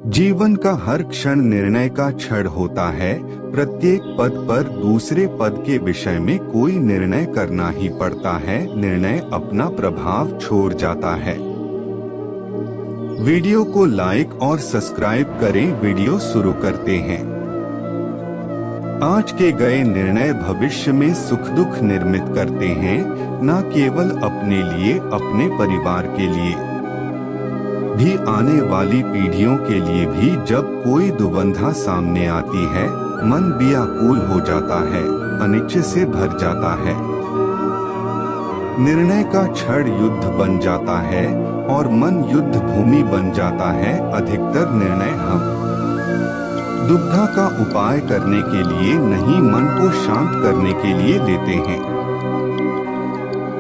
जीवन का हर क्षण निर्णय का क्षण होता है। प्रत्येक पद पर दूसरे पद के विषय में कोई निर्णय करना ही पड़ता है। निर्णय अपना प्रभाव छोड़ जाता है। वीडियो को लाइक और सब्सक्राइब करें। वीडियो शुरू करते हैं। आज के गए निर्णय भविष्य में सुख दुख निर्मित करते हैं, न केवल अपने लिए, अपने परिवार के लिए भी, आने वाली पीढ़ियों के लिए भी। जब कोई दुविधा सामने आती है, मन व्याकुल हो जाता है, अनिश्चय से भर जाता है। निर्णय का क्षण युद्ध बन जाता है और मन युद्ध भूमि बन जाता है। अधिकतर निर्णय हम दुविधा का उपाय करने के लिए नहीं, मन को शांत करने के लिए लेते हैं।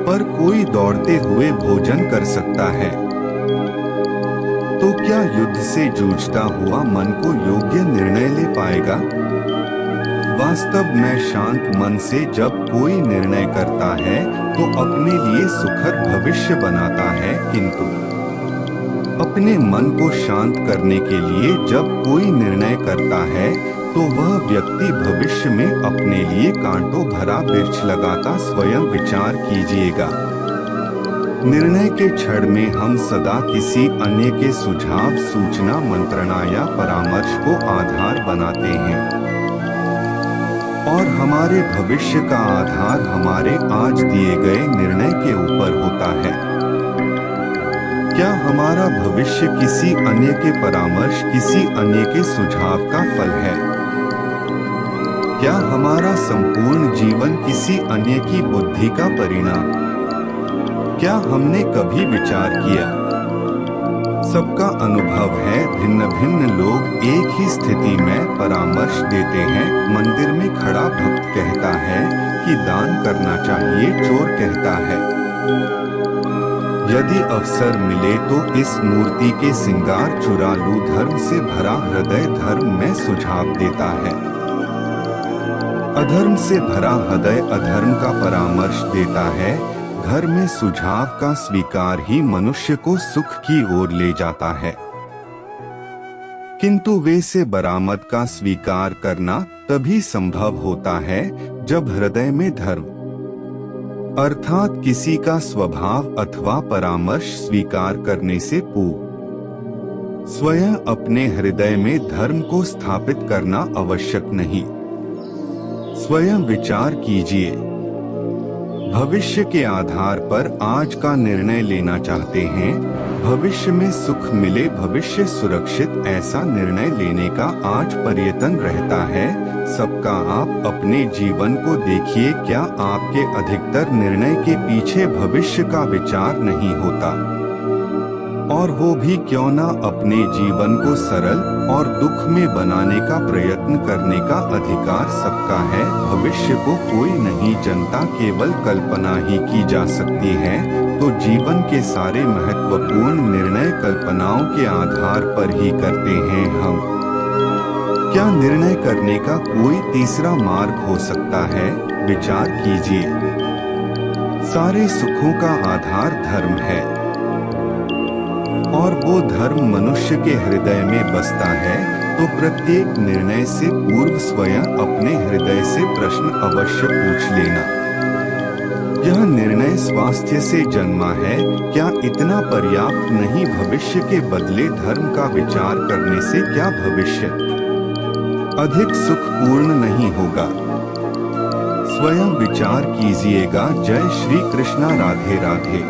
पर कोई दौड़ते हुए भोजन कर सकता है, तो क्या युद्ध से जूझता हुआ मन को योग्य निर्णय ले पाएगा? वास्तव में शांत मन से जब कोई निर्णय करता है तो अपने लिए सुखद भविष्य बनाता है, किंतु अपने मन को शांत करने के लिए जब कोई निर्णय करता है तो वह व्यक्ति भविष्य में अपने लिए कांटों भरा वृक्ष लगाता। स्वयं विचार कीजिएगा। निर्णय के क्षण में हम सदा किसी अन्य के सुझाव, सूचना, मंत्रणा या परामर्श को आधार बनाते हैं, और हमारे भविष्य का आधार हमारे आज दिए गए निर्णय के ऊपर होता है। क्या हमारा भविष्य किसी अन्य के परामर्श, किसी अन्य के सुझाव का फल है? क्या हमारा संपूर्ण जीवन किसी अन्य की बुद्धि का परिणाम? क्या हमने कभी विचार किया? सबका अनुभव है, भिन्न भिन्न लोग एक ही स्थिति में परामर्श देते हैं। मंदिर में खड़ा भक्त कहता है कि दान करना चाहिए, चोर कहता है यदि अवसर मिले तो इस मूर्ति के श्रृंगार चुरा लूं। धर्म से भरा हृदय धर्म में सुझाव देता है, अधर्म से भरा हृदय अधर्म का परामर्श देता है। घर में सुझाव का स्वीकार ही मनुष्य को सुख की ओर ले जाता है, किंतु वे से बरामद का स्वीकार करना तभी संभव होता है जब हृदय में धर्म अर्थात किसी का स्वभाव अथवा परामर्श स्वीकार करने से पूर्व स्वयं अपने हृदय में धर्म को स्थापित करना आवश्यक नहीं। स्वयं विचार कीजिए। भविष्य के आधार पर आज का निर्णय लेना चाहते हैं, भविष्य में सुख मिले, भविष्य सुरक्षित, ऐसा निर्णय लेने का आज प्रयत्न रहता है सबका। आप अपने जीवन को देखिए, क्या आपके अधिकतर निर्णय के पीछे भविष्य का विचार नहीं होता? और वो भी क्यों ना अपने जीवन को सरल और दुख में बनाने का प्रयत्न करने का अधिकार सबका है। भविष्य को कोई नहीं जानता, केवल कल्पना ही की जा सकती है। तो जीवन के सारे महत्वपूर्ण निर्णय कल्पनाओं के आधार पर ही करते हैं हम। क्या निर्णय करने का कोई तीसरा मार्ग हो सकता है? विचार कीजिए। सारे सुखों का आधार धर्म है, और वो धर्म मनुष्य के हृदय में बसता है। तो प्रत्येक निर्णय से पूर्व स्वयं अपने हृदय से प्रश्न अवश्य पूछ लेना, यह निर्णय स्वास्थ्य से जन्मा है क्या? इतना पर्याप्त नहीं? भविष्य के बदले धर्म का विचार करने से क्या भविष्य अधिक सुखपूर्ण नहीं होगा? स्वयं विचार कीजिएगा। जय श्री कृष्णा। राधे राधे।